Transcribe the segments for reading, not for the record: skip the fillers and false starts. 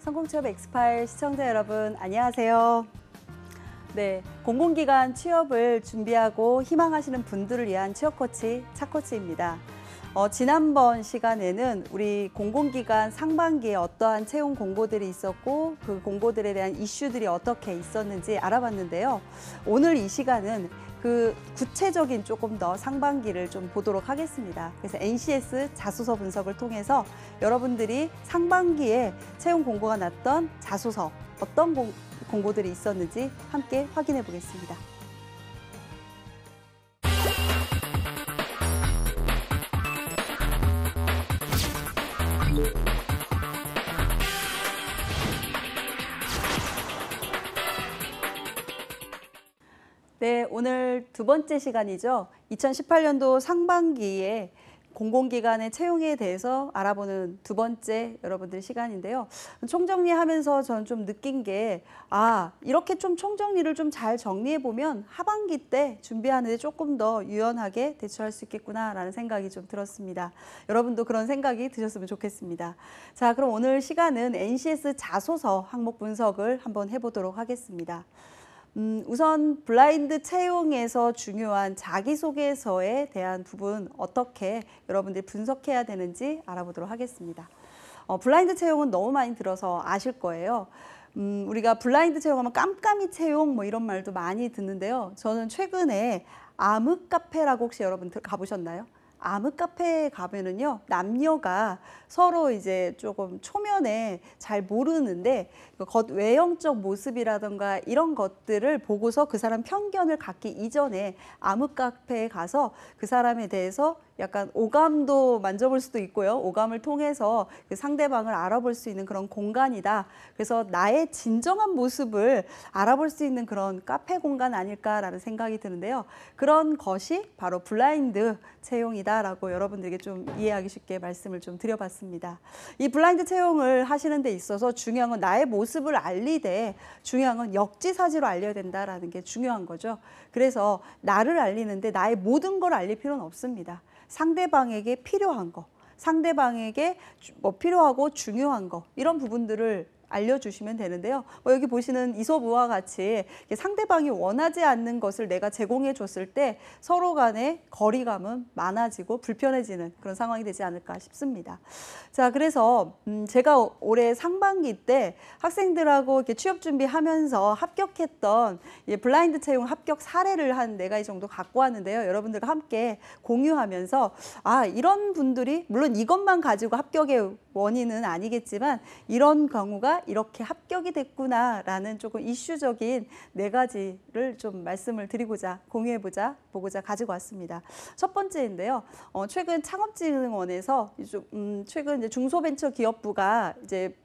성공취업 엑스파일 시청자 여러분, 안녕하세요. 네, 공공기관 취업을 준비하고 희망하시는 분들을 위한 취업 코치, 차코치입니다. 지난번 시간에는 우리 공공기관 상반기에 어떠한 채용 공고들이 있었고 그 공고들에 대한 이슈들이 어떻게 있었는지 알아봤는데요. 오늘 이 시간은 그 구체적인 조금 더 상반기를 좀 보도록 하겠습니다. 그래서 NCS 자소서 분석을 통해서 여러분들이 상반기에 채용 공고가 났던 자소서 어떤 공고들이 있었는지 함께 확인해 보겠습니다. 네, 오늘 두 번째 시간이죠. 2018년도 상반기에 공공기관의 채용에 대해서 알아보는 두 번째 여러분들 시간인데요. 총정리하면서 저는 좀 느낀 게 이렇게 좀 총정리를 좀 잘 정리해보면 하반기 때 준비하는데 조금 더 유연하게 대처할 수 있겠구나라는 생각이 좀 들었습니다. 여러분도 그런 생각이 드셨으면 좋겠습니다. 자, 그럼 오늘 시간은 NCS 자소서 항목 분석을 한번 해보도록 하겠습니다. 우선 블라인드 채용에서 중요한 자기소개서에 대한 부분 어떻게 여러분들이 분석해야 되는지 알아보도록 하겠습니다. 블라인드 채용은 너무 많이 들어서 아실 거예요. 우리가 블라인드 채용하면 깜깜이 채용 뭐 이런 말도 많이 듣는데요. 저는 최근에 아무카페라고 혹시 여러분 가보셨나요? 아무카페에 가면은요, 남녀가 서로 이제 조금 초면에 잘 모르는데 외형적 모습이라던가 이런 것들을 보고서 그 사람 편견을 갖기 이전에 아무카페에 가서 그 사람에 대해서 약간 오감도 만져볼 수도 있고요. 오감을 통해서 그 상대방을 알아볼 수 있는 그런 공간이다. 그래서 나의 진정한 모습을 알아볼 수 있는 그런 카페 공간 아닐까라는 생각이 드는데요. 그런 것이 바로 블라인드 채용이다라고 여러분들에게 좀 이해하기 쉽게 말씀을 좀 드려봤습니다. 이 블라인드 채용을 하시는 데 있어서 중요한 건 나의 모습을 알리되 중요한 건 역지사지로 알려야 된다라는 게 중요한 거죠. 그래서 나를 알리는데 나의 모든 걸 알릴 필요는 없습니다. 상대방에게 필요한 거, 상대방에게 뭐 필요하고 중요한 거 이런 부분들을 알려주시면 되는데요. 여기 보시는 이솝우와 같이 상대방이 원하지 않는 것을 내가 제공해 줬을 때 서로 간의 거리감은 많아지고 불편해지는 그런 상황이 되지 않을까 싶습니다. 자, 그래서 제가 올해 상반기 때 학생들하고 이렇게 취업 준비하면서 합격했던 블라인드 채용 합격 사례를 한 4가지 정도 갖고 왔는데요. 여러분들과 함께 공유하면서 이런 분들이 물론 이것만 가지고 합격의 원인은 아니겠지만 이런 경우가 이렇게 합격이 됐구나라는 조금 이슈적인 4가지를 좀 말씀을 드리고자 공유해보자 보고자 가지고 왔습니다. 첫 번째인데요. 최근 창업진흥원에서 최근 이제 중소벤처기업부가 이제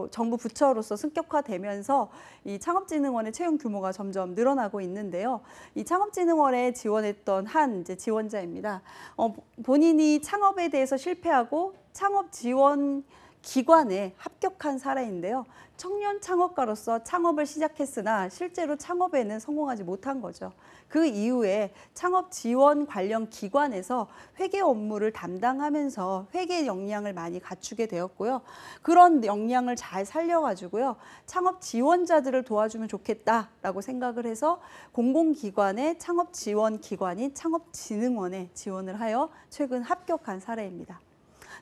정부 부처로서 승격화되면서 이 창업진흥원의 채용 규모가 점점 늘어나고 있는데요. 이 창업진흥원에 지원했던 한 이제 지원자입니다. 본인이 창업에 대해서 실패하고 창업 지원 기관에 합격한 사례인데요. 청년 창업가로서 창업을 시작했으나 실제로 창업에는 성공하지 못한 거죠. 그 이후에 창업 지원 관련 기관에서 회계 업무를 담당하면서 회계 역량을 많이 갖추게 되었고요. 그런 역량을 잘 살려가지고요. 창업 지원자들을 도와주면 좋겠다라고 생각을 해서 공공기관의 창업 지원 기관인 창업진흥원에 지원을 하여 최근 합격한 사례입니다.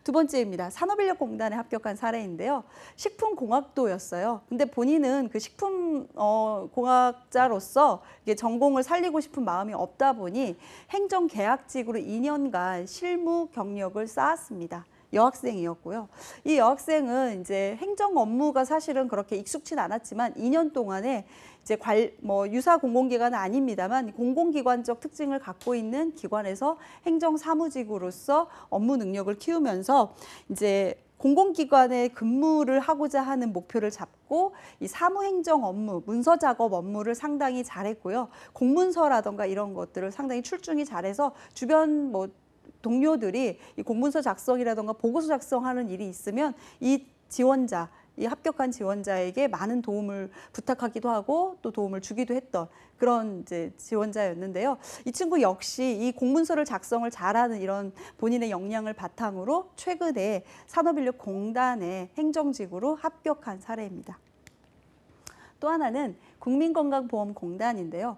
두 번째입니다. 산업인력공단에 합격한 사례인데요. 식품공학도였어요. 근데 본인은 그 식품공학자로서 전공을 살리고 싶은 마음이 없다 보니 행정계약직으로 2년간 실무 경력을 쌓았습니다. 여학생이었고요. 이 여학생은 이제 행정 업무가 사실은 그렇게 익숙진 않았지만 2년 동안에 이제 유사 공공기관은 아닙니다만 공공기관적 특징을 갖고 있는 기관에서 행정사무직으로서 업무 능력을 키우면서 이제 공공기관에 근무를 하고자 하는 목표를 잡고 이 사무행정 업무, 문서 작업 업무를 상당히 잘했고요. 공문서라던가 이런 것들을 상당히 출중히 잘해서 주변 동료들이 이 공문서 작성이라던가 보고서 작성하는 일이 있으면 이 지원자, 이 합격한 지원자에게 많은 도움을 부탁하기도 하고 또 도움을 주기도 했던 그런 이제 지원자였는데요. 이 친구 역시 이 공문서를 작성을 잘하는 이런 본인의 역량을 바탕으로 최근에 산업인력공단의 행정직으로 합격한 사례입니다. 또 하나는 국민건강보험공단인데요.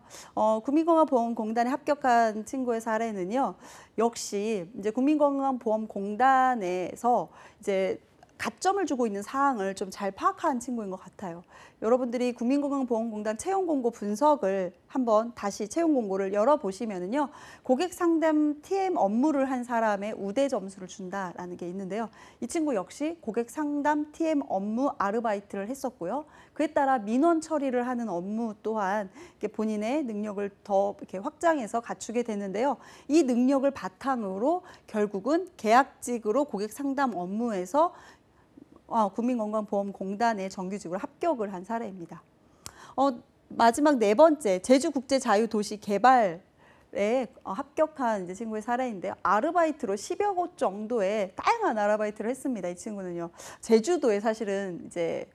국민건강보험공단에 합격한 친구의 사례는요. 역시 이제 국민건강보험공단에서 이제 가점을 주고 있는 사항을 좀 잘 파악한 친구인 것 같아요. 여러분들이 국민건강보험공단 채용공고 분석을 한번 다시 채용공고를 열어보시면은요. 고객상담 TM 업무를 한 사람의 우대 점수를 준다라는 게 있는데요. 이 친구 역시 고객상담 TM 업무 아르바이트를 했었고요. 그에 따라 민원 처리를 하는 업무 또한 본인의 능력을 더 이렇게 확장해서 갖추게 되는데요. 이 능력을 바탕으로 결국은 계약직으로 고객상담 업무에서 국민건강보험공단의 정규직으로 합격을 한 사례입니다. 마지막 네 번째, 제주국제자유도시개발에 합격한 이제 친구의 사례인데요. 아르바이트로 10여 곳 정도의 다양한 아르바이트를 했습니다. 이 친구는요. 제주도에 사실은 이제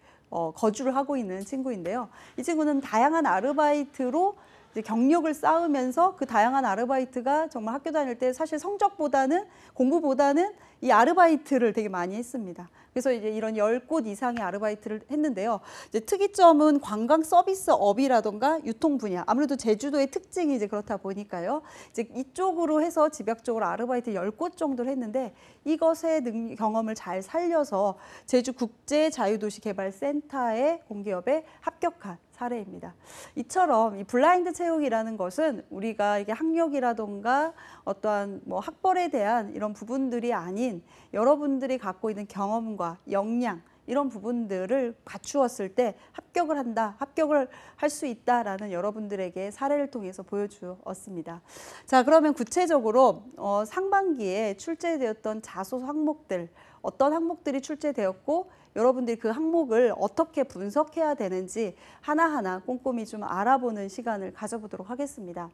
거주를 하고 있는 친구인데요. 이 친구는 다양한 아르바이트로 이제 경력을 쌓으면서 그 다양한 아르바이트가 정말 학교 다닐 때 사실 성적보다는 공부보다는 이 아르바이트를 되게 많이 했습니다. 그래서 이제 이런 10곳 이상의 아르바이트를 했는데요. 이제 특이점은 관광 서비스업이라던가 유통 분야. 아무래도 제주도의 특징이 이제 그렇다 보니까요. 이제 이쪽으로 해서 집약적으로 아르바이트 10곳 정도를 했는데 이것의 경험을 잘 살려서 제주국제자유도시개발센터의 공기업에 합격한 사례입니다. 이처럼 이 블라인드 채용이라는 것은 우리가 이게 학력이라던가 어떠한 뭐 학벌에 대한 이런 부분들이 아닌 여러분들이 갖고 있는 경험과 역량 이런 부분들을 갖추었을 때 합격을 한다, 합격을 할 수 있다라는 여러분들에게 사례를 통해서 보여주었습니다. 자, 그러면 구체적으로 상반기에 출제되었던 자소서 항목들, 어떤 항목들이 출제되었고 여러분들이 그 항목을 어떻게 분석해야 되는지 하나하나 꼼꼼히 좀 알아보는 시간을 가져보도록 하겠습니다.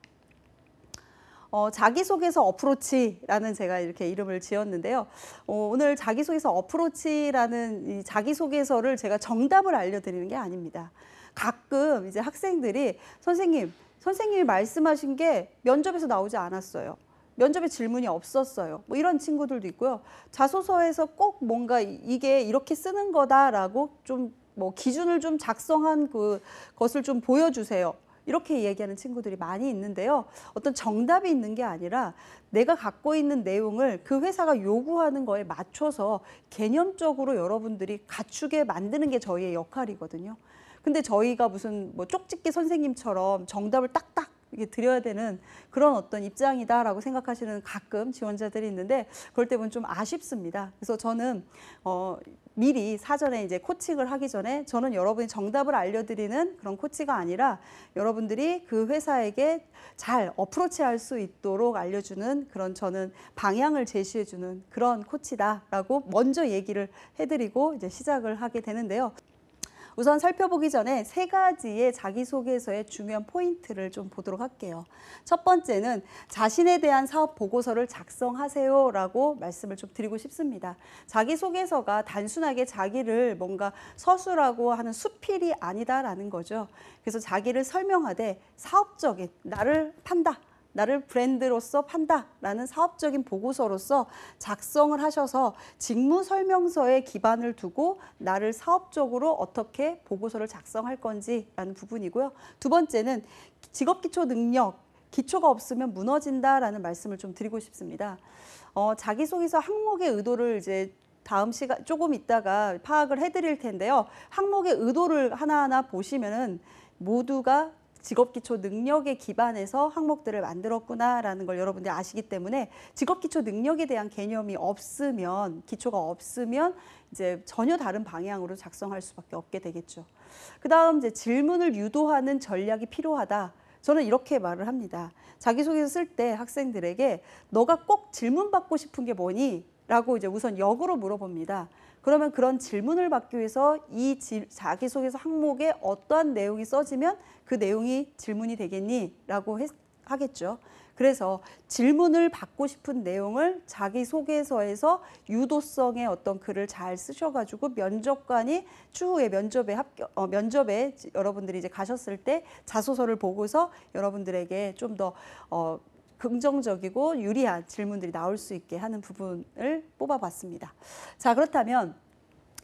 자기소개서 어프로치라는 제가 이렇게 이름을 지었는데요. 오늘 자기소개서 어프로치라는 이 자기소개서를 제가 정답을 알려드리는 게 아닙니다. 가끔 이제 학생들이 선생님이 말씀하신 게 면접에서 나오지 않았어요. 면접에 질문이 없었어요. 뭐 이런 친구들도 있고요. 자소서에서 꼭 뭔가 이게 이렇게 쓰는 거다라고 좀 뭐 기준을 좀 작성한 그것을 좀 보여주세요. 이렇게 얘기하는 친구들이 많이 있는데요. 어떤 정답이 있는 게 아니라 내가 갖고 있는 내용을 그 회사가 요구하는 거에 맞춰서 개념적으로 여러분들이 갖추게 만드는 게 저희의 역할이거든요. 근데 저희가 무슨 뭐 쪽집게 선생님처럼 정답을 딱딱 이게 드려야 되는 그런 어떤 입장이다라고 생각하시는 가끔 지원자들이 있는데 그럴 때 보면 좀 아쉽습니다. 그래서 저는 미리 사전에 이제 코칭을 하기 전에 저는 여러분이 정답을 알려드리는 그런 코치가 아니라 여러분들이 그 회사에게 잘 어프로치할 수 있도록 알려주는 그런 저는 방향을 제시해주는 그런 코치다라고 먼저 얘기를 해드리고 이제 시작을 하게 되는데요. 우선 살펴보기 전에 세 가지의 자기소개서의 중요한 포인트를 좀 보도록 할게요. 첫 번째는 자신에 대한 사업 보고서를 작성하세요라고 말씀을 좀 드리고 싶습니다. 자기소개서가 단순하게 자기를 뭔가 서술하고 하는 수필이 아니다라는 거죠. 그래서 자기를 설명하되 사업적인 나를 판다. 나를 브랜드로서 판다라는 사업적인 보고서로서 작성을 하셔서 직무 설명서에 기반을 두고 나를 사업적으로 어떻게 보고서를 작성할 건지라는 부분이고요. 두 번째는 직업기초 능력, 기초가 없으면 무너진다라는 말씀을 좀 드리고 싶습니다. 자기소개서 항목의 의도를 이제 다음 시간 조금 있다가 파악을 해드릴 텐데요. 항목의 의도를 하나하나 보시면은 모두가 직업기초 능력에 기반해서 항목들을 만들었구나라는 걸 여러분들이 아시기 때문에 직업기초 능력에 대한 개념이 없으면, 기초가 없으면 이제 전혀 다른 방향으로 작성할 수밖에 없게 되겠죠. 그 다음 이제 질문을 유도하는 전략이 필요하다. 저는 이렇게 말을 합니다. 자기소개서 쓸 때 학생들에게 너가 꼭 질문받고 싶은 게 뭐니? 라고 이제 우선 역으로 물어봅니다. 그러면 그런 질문을 받기 위해서 이 자기소개서 항목에 어떠한 내용이 써지면 그 내용이 질문이 되겠니? 라고 하겠죠. 그래서 질문을 받고 싶은 내용을 자기소개서에서 유도성의 어떤 글을 잘 쓰셔가지고 면접관이 추후에 면접에 여러분들이 이제 가셨을 때 자소서를 보고서 여러분들에게 좀 더 긍정적이고 유리한 질문들이 나올 수 있게 하는 부분을 뽑아봤습니다. 자, 그렇다면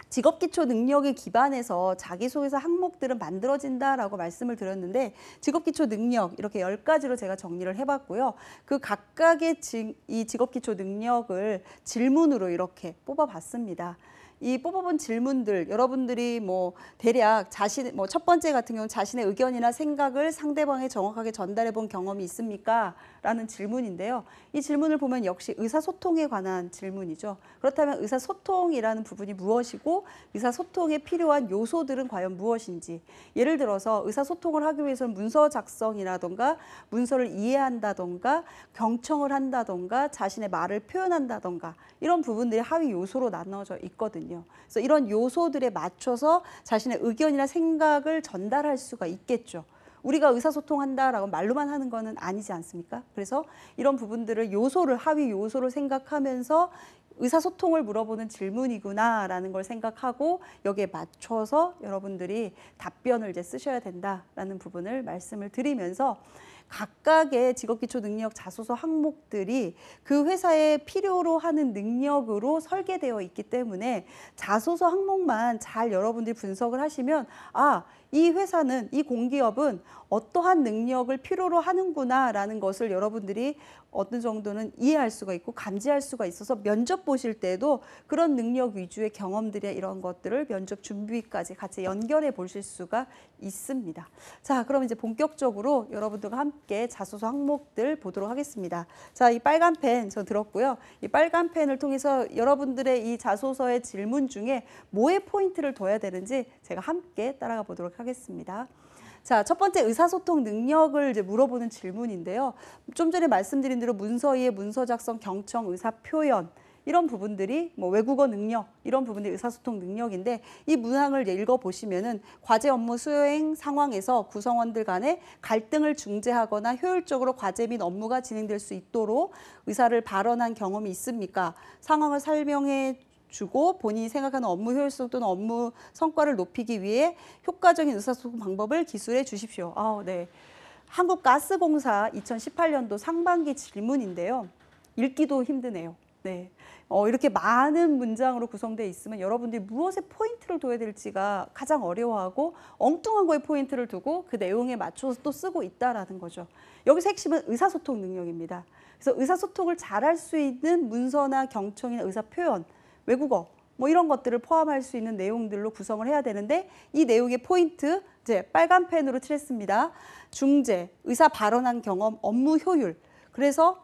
직업기초 능력에 기반해서 자기소개서 항목들은 만들어진다라고 말씀을 드렸는데 직업기초 능력 이렇게 10가지로 제가 정리를 해봤고요. 그 각각의 이 직업기초 능력을 질문으로 이렇게 뽑아봤습니다. 이 뽑아본 질문들 여러분들이 뭐 대략 첫 번째 같은 경우는 자신의 의견이나 생각을 상대방에 정확하게 전달해 본 경험이 있습니까? 라는 질문인데요. 이 질문을 보면 역시 의사소통에 관한 질문이죠. 그렇다면 의사소통이라는 부분이 무엇이고 의사소통에 필요한 요소들은 과연 무엇인지, 예를 들어서 의사소통을 하기 위해서는 문서 작성이라던가 문서를 이해한다던가 경청을 한다던가 자신의 말을 표현한다던가 이런 부분들이 하위 요소로 나눠져 있거든요. 그래서 이런 요소들에 맞춰서 자신의 의견이나 생각을 전달할 수가 있겠죠. 우리가 의사소통한다라고 말로만 하는 거는 아니지 않습니까? 그래서 이런 부분들을 하위 요소를 생각하면서 의사소통을 물어보는 질문이구나라는 걸 생각하고 여기에 맞춰서 여러분들이 답변을 이제 쓰셔야 된다라는 부분을 말씀을 드리면서 각각의 직업기초 능력 자소서 항목들이 그 회사에 필요로 하는 능력으로 설계되어 있기 때문에 자소서 항목만 잘 여러분들이 분석을 하시면 이 회사는, 이 공기업은 어떠한 능력을 필요로 하는구나라는 것을 여러분들이 어느 정도는 이해할 수가 있고 감지할 수가 있어서 면접 보실 때도 그런 능력 위주의 경험들의 이런 것들을 면접 준비까지 같이 연결해 보실 수가 있습니다. 자, 그럼 이제 본격적으로 여러분들과 함께 자소서 항목들 보도록 하겠습니다. 자, 이 빨간 펜 저 들었고요. 이 빨간 펜을 통해서 여러분들의 이 자소서의 질문 중에 뭐에 포인트를 둬야 되는지 제가 함께 따라가 보도록 하겠습니다. 자, 첫 번째 의사소통 능력을 이제 물어보는 질문인데요. 좀 전에 말씀드린 대로 문서 이해, 문서 작성, 경청, 의사 표현 이런 부분들이 뭐 외국어 능력 이런 부분들이 의사소통 능력인데 이 문항을 이제 읽어보시면은 과제 업무 수행 상황에서 구성원들 간에 갈등을 중재하거나 효율적으로 과제 및 업무가 진행될 수 있도록 의사를 발언한 경험이 있습니까? 상황을 설명해 주고 본인이 생각하는 업무 효율성 또는 업무 성과를 높이기 위해 효과적인 의사소통 방법을 기술해 주십시오. 네. 한국가스공사 2018년도 상반기 질문인데요. 읽기도 힘드네요. 네. 이렇게 많은 문장으로 구성되어 있으면 여러분들이 무엇에 포인트를 둬야 될지가 가장 어려워하고 엉뚱한 거에 포인트를 두고 그 내용에 맞춰서 또 쓰고 있다라는 거죠. 여기서 핵심은 의사소통 능력입니다. 그래서 의사소통을 잘할 수 있는 문서나 경청이나 의사 표현, 외국어 뭐 이런 것들을 포함할 수 있는 내용들로 구성을 해야 되는데 이 내용의 포인트 이제 빨간 펜으로 칠했습니다. 중재, 의사 발언한 경험, 업무 효율. 그래서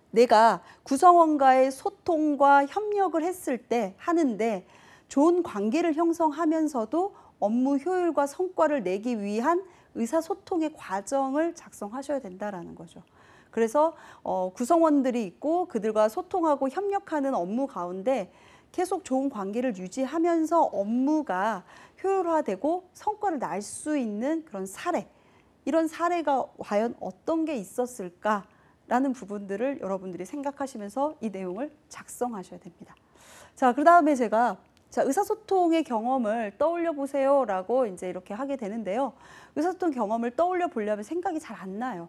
내가 구성원과의 소통과 협력을 했을 때 하는데 좋은 관계를 형성하면서도 업무 효율과 성과를 내기 위한 의사소통의 과정을 작성하셔야 된다라는 거죠. 그래서 구성원들이 있고 그들과 소통하고 협력하는 업무 가운데 계속 좋은 관계를 유지하면서 업무가 효율화되고 성과를 날 수 있는 그런 사례, 이런 사례가 과연 어떤 게 있었을까라는 부분들을 여러분들이 생각하시면서 이 내용을 작성하셔야 됩니다. 자, 그 다음에 제가 의사소통의 경험을 떠올려 보세요라고 이제 이렇게 하게 되는데요. 의사소통 경험을 떠올려 보려면 생각이 잘 안 나요.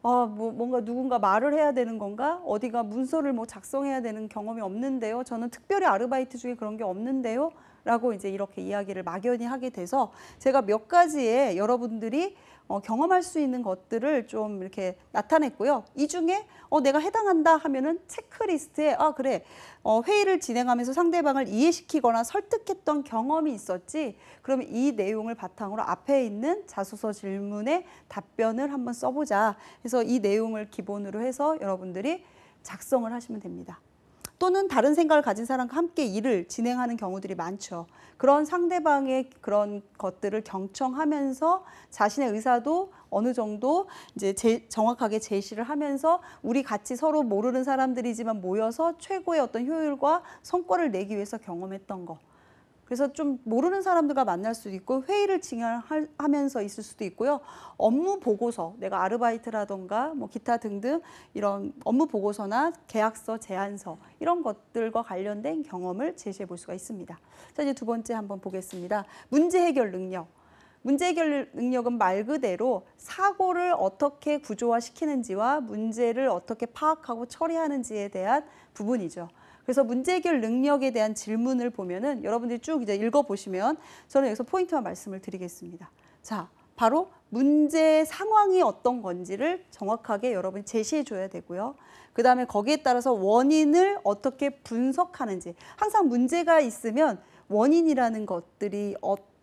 뭔가 누군가 말을 해야 되는 건가? 어디가 문서를 뭐 작성해야 되는 경험이 없는데요. 저는 특별히 아르바이트 중에 그런 게 없는데요. 라고 이제 이렇게 이야기를 막연히 하게 돼서 제가 몇 가지의 여러분들이 경험할 수 있는 것들을 좀 이렇게 나타냈고요. 이 중에 내가 해당한다 하면은 체크리스트에 그래 회의를 진행하면서 상대방을 이해시키거나 설득했던 경험이 있었지. 그러면 이 내용을 바탕으로 앞에 있는 자소서 질문에 답변을 한번 써보자. 그래서 이 내용을 기본으로 해서 여러분들이 작성을 하시면 됩니다. 또는 다른 생각을 가진 사람과 함께 일을 진행하는 경우들이 많죠. 그런 상대방의 그런 것들을 경청하면서 자신의 의사도 어느 정도 이제 정확하게 제시를 하면서 우리 같이 서로 모르는 사람들이지만 모여서 최고의 어떤 효율과 성과를 내기 위해서 경험했던 거. 그래서 좀 모르는 사람들과 만날 수도 있고 회의를 진행하면서 있을 수도 있고요. 업무 보고서, 내가 아르바이트라던가 뭐 기타 등등 이런 업무 보고서나 계약서, 제안서 이런 것들과 관련된 경험을 제시해 볼 수가 있습니다. 자, 이제 두 번째 한번 보겠습니다. 문제 해결 능력. 문제 해결 능력은 말 그대로 사고를 어떻게 구조화시키는지와 문제를 어떻게 파악하고 처리하는지에 대한 부분이죠. 그래서 문제 해결 능력에 대한 질문을 보면은 여러분들이 쭉 이제 읽어보시면 저는 여기서 포인트만 말씀을 드리겠습니다. 자, 바로 문제 상황이 어떤 건지를 정확하게 여러분이 제시해 줘야 되고요. 그 다음에 거기에 따라서 원인을 어떻게 분석하는지. 항상 문제가 있으면 원인이라는 것들이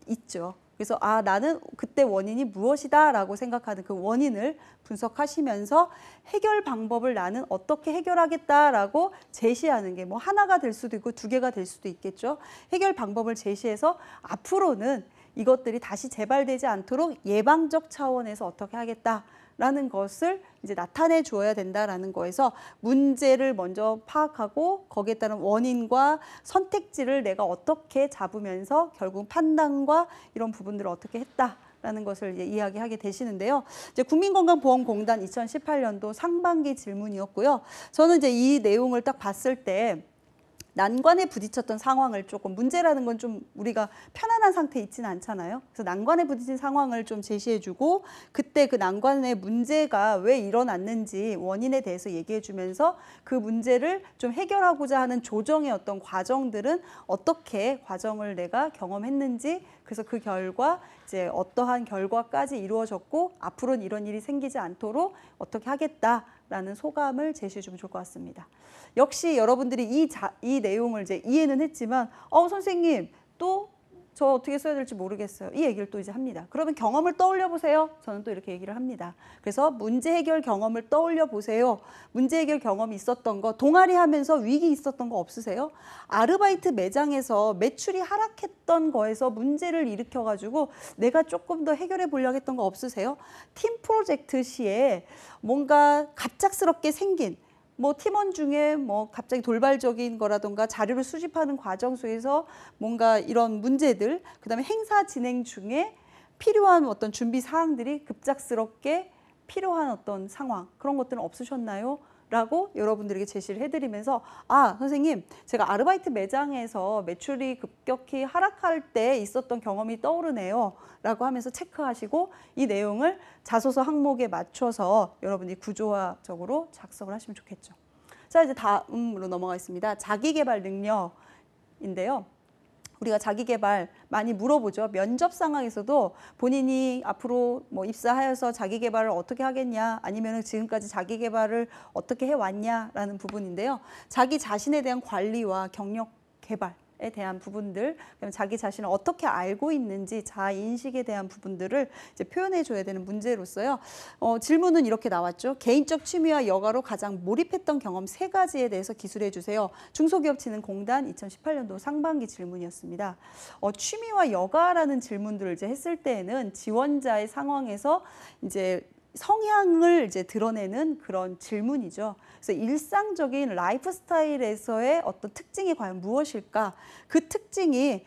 있죠. 그래서 나는 그때 원인이 무엇이다 라고 생각하는 그 원인을 분석하시면서 해결 방법을 나는 어떻게 해결하겠다라고 제시하는 게 뭐 하나가 될 수도 있고 두 개가 될 수도 있겠죠. 해결 방법을 제시해서 앞으로는 이것들이 다시 재발되지 않도록 예방적 차원에서 어떻게 하겠다라는 것을 이제 나타내 주어야 된다라는 거에서 문제를 먼저 파악하고 거기에 따른 원인과 선택지를 내가 어떻게 잡으면서 결국 판단과 이런 부분들을 어떻게 했다라는 것을 이제 이야기하게 되시는데요. 이제 국민건강보험공단 2018년도 상반기 질문이었고요. 저는 이제 이 내용을 딱 봤을 때 난관에 부딪혔던 상황을 조금 문제라는 건 좀 우리가 편안한 상태에 있지는 않잖아요. 그래서 난관에 부딪힌 상황을 좀 제시해주고 그때 그 난관의 문제가 왜 일어났는지 원인에 대해서 얘기해주면서 그 문제를 좀 해결하고자 하는 조정의 어떤 과정들은 어떻게 과정을 내가 경험했는지 그래서 그 결과 이제 어떠한 결과까지 이루어졌고 앞으로는 이런 일이 생기지 않도록 어떻게 하겠다라는 소감을 제시해주면 좋을 것 같습니다. 역시 여러분들이 이 내용을 이제 이해는 했지만 선생님 또 저 어떻게 써야 될지 모르겠어요. 이 얘기를 또 이제 합니다. 그러면 경험을 떠올려 보세요. 저는 또 이렇게 얘기를 합니다. 그래서 문제 해결 경험을 떠올려 보세요. 문제 해결 경험이 있었던 거, 동아리 하면서 위기 있었던 거 없으세요? 아르바이트 매장에서 매출이 하락했던 거에서 문제를 일으켜가지고 내가 조금 더 해결해 보려고 했던 거 없으세요? 팀 프로젝트 시에 뭔가 갑작스럽게 생긴 뭐 팀원 중에 뭐 갑자기 돌발적인 거라던가 자료를 수집하는 과정 속에서 뭔가 이런 문제들, 그다음에 행사 진행 중에 필요한 어떤 준비 사항들이 급작스럽게 필요한 어떤 상황, 그런 것들은 없으셨나요? 라고 여러분들에게 제시를 해드리면서 선생님 제가 아르바이트 매장에서 매출이 급격히 하락할 때 있었던 경험이 떠오르네요 라고 하면서 체크하시고 이 내용을 자소서 항목에 맞춰서 여러분이 구조화적으로 작성을 하시면 좋겠죠. 자, 이제 다음으로 넘어가겠습니다. 자기개발 능력인데요. 우리가 자기개발 많이 물어보죠. 면접 상황에서도 본인이 앞으로 뭐 입사하여서 자기개발을 어떻게 하겠냐, 아니면 지금까지 자기개발을 어떻게 해왔냐라는 부분인데요. 자기 자신에 대한 관리와 경력 개발에 대한 부분들, 자기 자신을 어떻게 알고 있는지 자인식에 대한 부분들을 이제 표현해 줘야 되는 문제로서요. 질문은 이렇게 나왔죠. 개인적 취미와 여가로 가장 몰입했던 경험 3가지에 대해서 기술해 주세요. 중소기업진흥공단 2018년도 상반기 질문이었습니다. 취미와 여가라는 질문들을 이제 했을 때에는 지원자의 상황에서 이제 성향을 이제 드러내는 그런 질문이죠. 그래서 일상적인 라이프 스타일에서의 어떤 특징이 과연 무엇일까? 그 특징이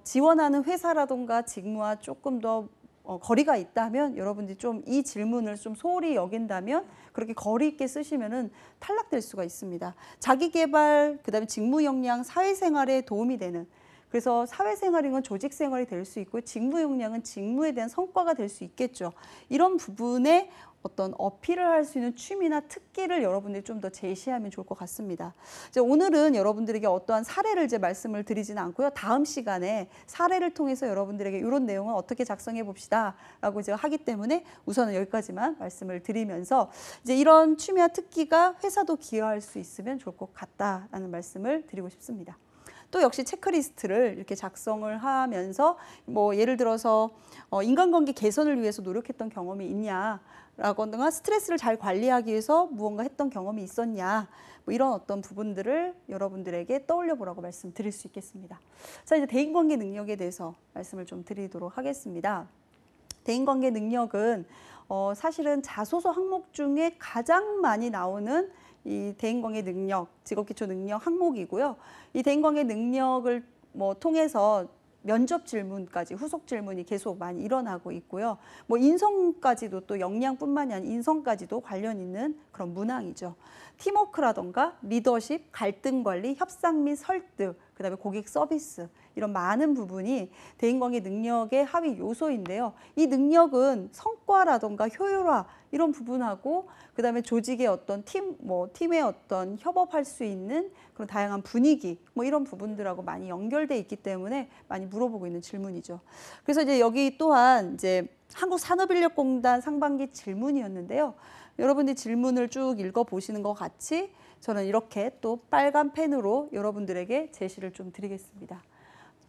지원하는 회사라던가 직무와 조금 더 거리가 있다면 여러분들이 좀 이 질문을 좀 소홀히 여긴다면 그렇게 거리 있게 쓰시면은 탈락될 수가 있습니다. 자기 개발, 그다음에 직무 역량, 사회생활에 도움이 되는, 그래서 사회생활인 건 조직생활이 될 수 있고 직무 역량은 직무에 대한 성과가 될 수 있겠죠. 이런 부분에 어떤 어필을 할 수 있는 취미나 특기를 여러분들이 좀 더 제시하면 좋을 것 같습니다. 이제 오늘은 여러분들에게 어떠한 사례를 이제 말씀을 드리지는 않고요. 다음 시간에 사례를 통해서 여러분들에게 이런 내용은 어떻게 작성해 봅시다라고 이제 하기 때문에 우선은 여기까지만 말씀을 드리면서 이제 이런 취미와 특기가 회사도 기여할 수 있으면 좋을 것 같다라는 말씀을 드리고 싶습니다. 또 역시 체크리스트를 이렇게 작성을 하면서 뭐 예를 들어서 인간관계 개선을 위해서 노력했던 경험이 있냐라거나 스트레스를 잘 관리하기 위해서 무언가 했던 경험이 있었냐, 뭐 이런 어떤 부분들을 여러분들에게 떠올려 보라고 말씀드릴 수 있겠습니다. 자, 이제 대인관계 능력에 대해서 말씀을 좀 드리도록 하겠습니다. 대인관계 능력은 사실은 자소서 항목 중에 가장 많이 나오는 이 대인관계 능력, 직업기초 능력 항목이고요. 이 대인관계 능력을 뭐 통해서 면접 질문까지 후속 질문이 계속 많이 일어나고 있고요. 뭐 인성까지도 또 역량뿐만이 아니라 인성까지도 관련 있는 그런 문항이죠. 팀워크라던가 리더십, 갈등 관리, 협상 및 설득, 그다음에 고객 서비스 이런 많은 부분이 대인관계 능력의 하위 요소인데요. 이 능력은 성과라던가 효율화 이런 부분하고 그다음에 조직의 어떤 팀의 어떤 협업할 수 있는 그런 다양한 분위기 뭐 이런 부분들하고 많이 연결돼 있기 때문에 많이 물어보고 있는 질문이죠. 그래서 이제 여기 또한 이제 한국산업인력공단 상반기 질문이었는데요. 여러분들이 질문을 쭉 읽어보시는 것 같이 저는 이렇게 또 빨간 펜으로 여러분들에게 제시를 좀 드리겠습니다.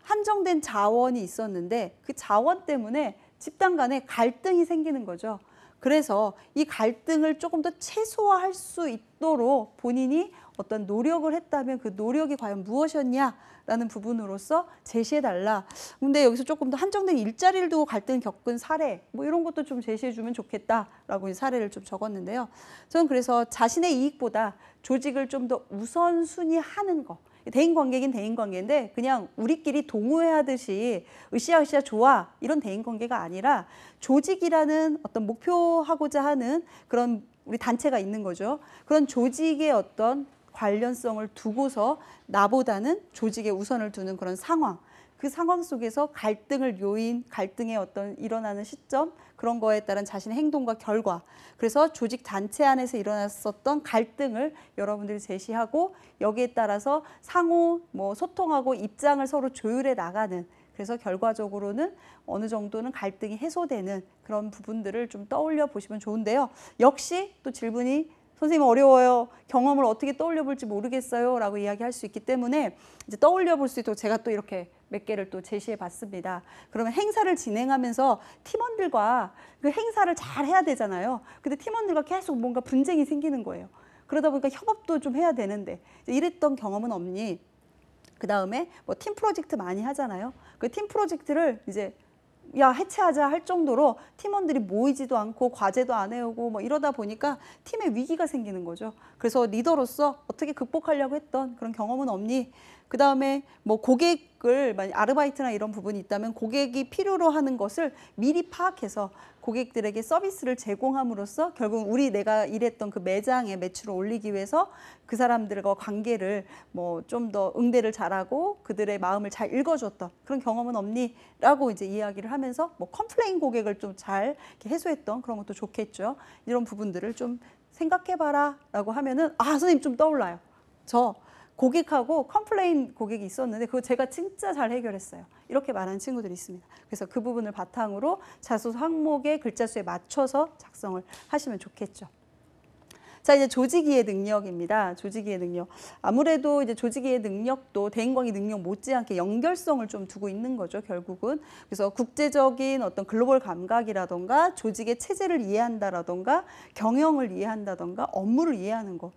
한정된 자원이 있었는데 그 자원 때문에 집단 간에 갈등이 생기는 거죠. 그래서 이 갈등을 조금 더 최소화할 수 있도록 본인이 어떤 노력을 했다면 그 노력이 과연 무엇이었냐라는 부분으로서 제시해달라. 근데 여기서 조금 더 한정된 일자리를 두고 갈등 겪은 사례 뭐 이런 것도 좀 제시해주면 좋겠다라고 사례를 좀 적었는데요. 저는 그래서 자신의 이익보다 조직을 좀 더 우선순위하는 거. 대인관계긴 대인관계인데 그냥 우리끼리 동호회하듯이 으쌰으쌰 좋아 이런 대인관계가 아니라 조직이라는 어떤 목표하고자 하는 그런 우리 단체가 있는 거죠. 그런 조직의 어떤 관련성을 두고서 나보다는 조직에 우선을 두는 그런 상황. 그 상황 속에서 갈등을 요인, 갈등의 어떤 일어나는 시점, 그런 거에 따른 자신의 행동과 결과. 그래서 조직 단체 안에서 일어났었던 갈등을 여러분들이 제시하고 여기에 따라서 상호 소통하고 입장을 서로 조율해 나가는 그래서 결과적으로는 어느 정도는 갈등이 해소되는 그런 부분들을 좀 떠올려 보시면 좋은데요. 역시 또 질문이 선생님 어려워요. 경험을 어떻게 떠올려 볼지 모르겠어요. 라고 이야기할 수 있기 때문에 이제 떠올려 볼 수 있도록 제가 또 이렇게 몇 개를 또 제시해 봤습니다. 그러면 행사를 진행하면서 팀원들과 그 행사를 잘 해야 되잖아요. 근데 팀원들과 계속 뭔가 분쟁이 생기는 거예요. 그러다 보니까 협업도 좀 해야 되는데 이랬던 경험은 없니? 그 다음에 뭐 팀 프로젝트 많이 하잖아요. 그 팀 프로젝트를 이제 야 해체하자 할 정도로 팀원들이 모이지도 않고 과제도 안 해오고 뭐 이러다 보니까 팀에 위기가 생기는 거죠. 그래서 리더로서 어떻게 극복하려고 했던 그런 경험은 없니? 그 다음에 뭐 고객을 만약 아르바이트나 이런 부분이 있다면 고객이 필요로 하는 것을 미리 파악해서 고객들에게 서비스를 제공함으로써 결국 내가 일했던 그 매장의 매출을 올리기 위해서 그 사람들과 관계를 뭐 좀 더 응대를 잘하고 그들의 마음을 잘 읽어줬던 그런 경험은 없니? 라고 이제 이야기를 하면서 뭐 컴플레인 고객을 좀 잘 해소했던 그런 것도 좋겠죠. 이런 부분들을 좀 생각해봐라 라고 하면은 선생님 좀 떠올라요. 저 고객하고 컴플레인 고객이 있었는데 그거 제가 진짜 잘 해결했어요. 이렇게 말하는 친구들이 있습니다. 그래서 그 부분을 바탕으로 자소 항목의 글자 수에 맞춰서 작성을 하시면 좋겠죠. 자, 이제 조직이해 능력입니다. 조직이해 능력. 아무래도 이제 조직이해 능력도 대인관계 능력 못지않게 연결성을 좀 두고 있는 거죠, 결국은. 그래서 국제적인 어떤 글로벌 감각이라던가 조직의 체제를 이해한다라던가 경영을 이해한다던가 업무를 이해하는 거.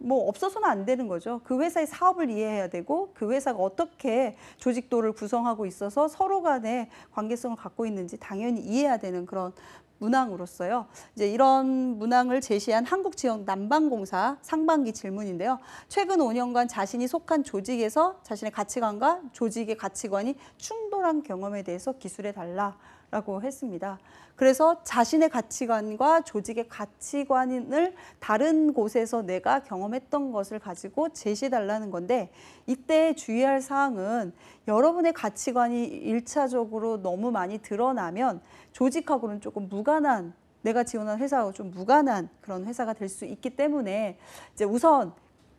뭐 없어서는 안 되는 거죠. 그 회사의 사업을 이해해야 되고 그 회사가 어떻게 조직도를 구성하고 있어서 서로 간에 관계성을 갖고 있는지 당연히 이해해야 되는 그런 문항으로서요. 이제 이런 문항을 제시한 한국지역난방공사 상반기 질문인데요. 최근 5년간 자신이 속한 조직에서 자신의 가치관과 조직의 가치관이 충돌한 경험에 대해서 기술해 달라라고 했습니다. 그래서 자신의 가치관과 조직의 가치관을 다른 곳에서 내가 경험했던 것을 가지고 제시해달라는 건데 이때 주의할 사항은 여러분의 가치관이 일차적으로 너무 많이 드러나면 조직하고는 조금 무관한 내가 지원한 회사하고 좀 무관한 그런 회사가 될 수 있기 때문에 이제 우선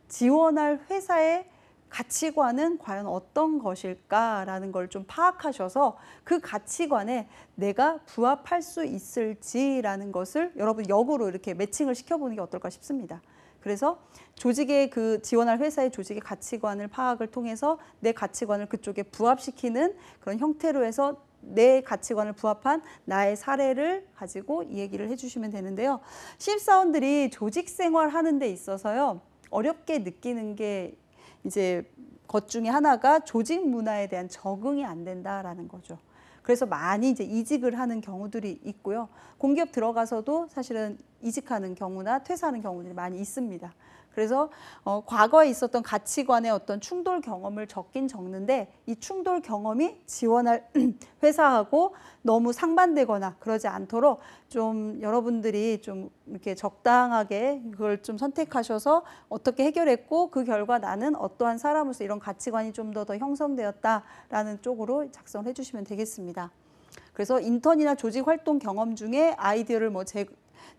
지원할 회사의 가치관은 과연 어떤 것일까라는 걸 좀 파악하셔서 그 가치관에 내가 부합할 수 있을지라는 것을 여러분 역으로 이렇게 매칭을 시켜보는 게 어떨까 싶습니다. 그래서 조직의 그 지원할 회사의 조직의 가치관을 파악을 통해서 내 가치관을 그쪽에 부합시키는 그런 형태로 해서 내 가치관을 부합한 나의 사례를 가지고 이 얘기를 해주시면 되는데요. 신입사원들이 조직 생활하는 데 있어서요. 어렵게 느끼는 게 이제 것 중에 하나가 조직 문화에 대한 적응이 안 된다라는 거죠. 그래서 많이 이제 이직을 하는 경우들이 있고요. 공기업 들어가서도 사실은 이직하는 경우나 퇴사하는 경우들이 많이 있습니다. 그래서 과거에 있었던 가치관의 어떤 충돌 경험을 적긴 적는데 이 충돌 경험이 지원할 회사하고 너무 상반되거나 그러지 않도록 좀 여러분들이 좀 이렇게 적당하게 그걸 좀 선택하셔서 어떻게 해결했고 그 결과 나는 어떠한 사람으로서 이런 가치관이 좀 더 형성되었다라는 쪽으로 작성을 해주시면 되겠습니다. 그래서 인턴이나 조직 활동 경험 중에 아이디어를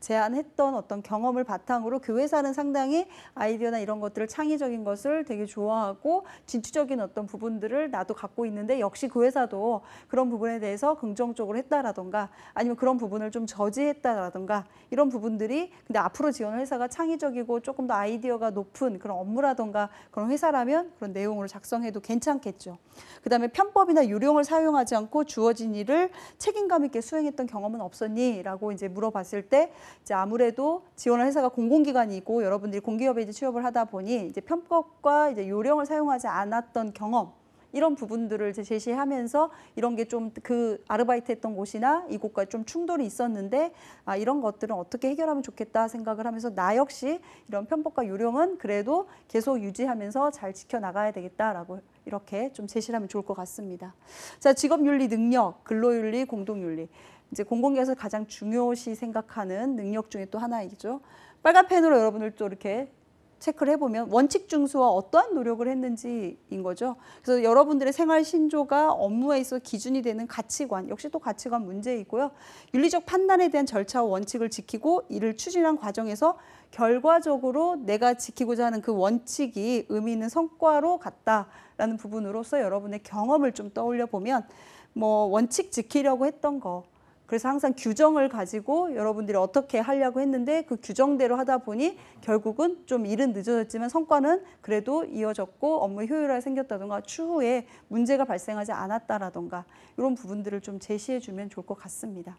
제안했던 어떤 경험을 바탕으로 그 회사는 상당히 아이디어나 이런 것들을 창의적인 것을 되게 좋아하고 진취적인 어떤 부분들을 나도 갖고 있는데 역시 그 회사도 그런 부분에 대해서 긍정적으로 했다라던가 아니면 그런 부분을 좀 저지했다라던가 이런 부분들이 근데 앞으로 지원할 회사가 창의적이고 조금 더 아이디어가 높은 그런 업무라던가 그런 회사라면 그런 내용으로 작성해도 괜찮겠죠. 그다음에 편법이나 유령을 사용하지 않고 주어진 일을 책임감 있게 수행했던 경험은 없었니? 라고 이제 물어봤을 때 이제 아무래도 지원할 회사가 공공기관이고 여러분들이 공기업에 이제 취업을 하다 보니 이제 편법과 이제 요령을 사용하지 않았던 경험 이런 부분들을 이제 제시하면서 이런 게 좀 그 아르바이트 했던 곳이나 이곳과 좀 충돌이 있었는데 이런 것들은 어떻게 해결하면 좋겠다 생각을 하면서 나 역시 이런 편법과 요령은 그래도 계속 유지하면서 잘 지켜나가야 되겠다라고 이렇게 좀 제시를 하면 좋을 것 같습니다. 자, 직업윤리, 능력, 근로윤리, 공동윤리. 이제 공공기관에서 가장 중요시 생각하는 능력 중에 또 하나이죠. 빨간 펜으로 여러분들 또 이렇게 체크를 해보면 원칙 준수와 어떠한 노력을 했는지인 거죠. 그래서 여러분들의 생활 신조가 업무에 있어 기준이 되는 가치관, 역시 또 가치관 문제이고요. 윤리적 판단에 대한 절차와 원칙을 지키고 이를 추진한 과정에서 결과적으로 내가 지키고자 하는 그 원칙이 의미 있는 성과로 갔다라는 부분으로서 여러분의 경험을 좀 떠올려 보면 뭐 원칙 지키려고 했던 거 그래서 항상 규정을 가지고 여러분들이 어떻게 하려고 했는데 그 규정대로 하다 보니 결국은 좀 일은 늦어졌지만 성과는 그래도 이어졌고 업무 효율화가 생겼다던가 추후에 문제가 발생하지 않았다라던가 이런 부분들을 좀 제시해 주면 좋을 것 같습니다.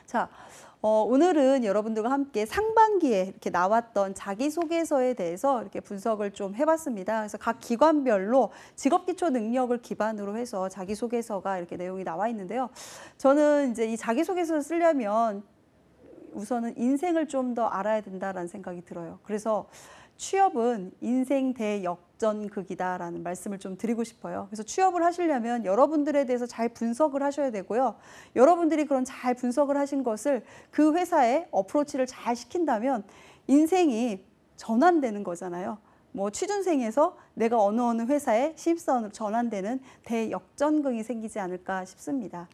자, 오늘은 여러분들과 함께 상반기에 이렇게 나왔던 자기소개서에 대해서 이렇게 분석을 좀 해봤습니다. 그래서 각 기관별로 직업기초 능력을 기반으로 해서 자기소개서가 이렇게 내용이 나와 있는데요. 저는 이제 이 자기소개서를 쓰려면 우선은 인생을 좀 더 알아야 된다라는 생각이 들어요. 그래서 취업은 인생 대역전극이다라는 말씀을 좀 드리고 싶어요. 그래서 취업을 하시려면 여러분들에 대해서 잘 분석을 하셔야 되고요. 여러분들이 그런 잘 분석을 하신 것을 그 회사에 어프로치를 잘 시킨다면 인생이 전환되는 거잖아요. 뭐 취준생에서 내가 어느 회사에 신입사원으로 전환되는 대역전극이 생기지 않을까 싶습니다.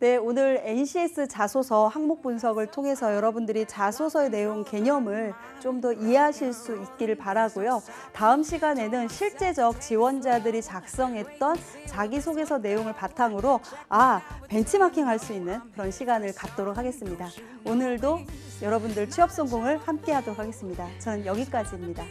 네, 오늘 NCS 자소서 항목 분석을 통해서 여러분들이 자소서의 내용 개념을 좀 더 이해하실 수 있기를 바라고요. 다음 시간에는 실제적 지원자들이 작성했던 자기소개서 내용을 바탕으로 벤치마킹 할 수 있는 그런 시간을 갖도록 하겠습니다. 오늘도 여러분들 취업 성공을 함께 하도록 하겠습니다. 저는 여기까지입니다.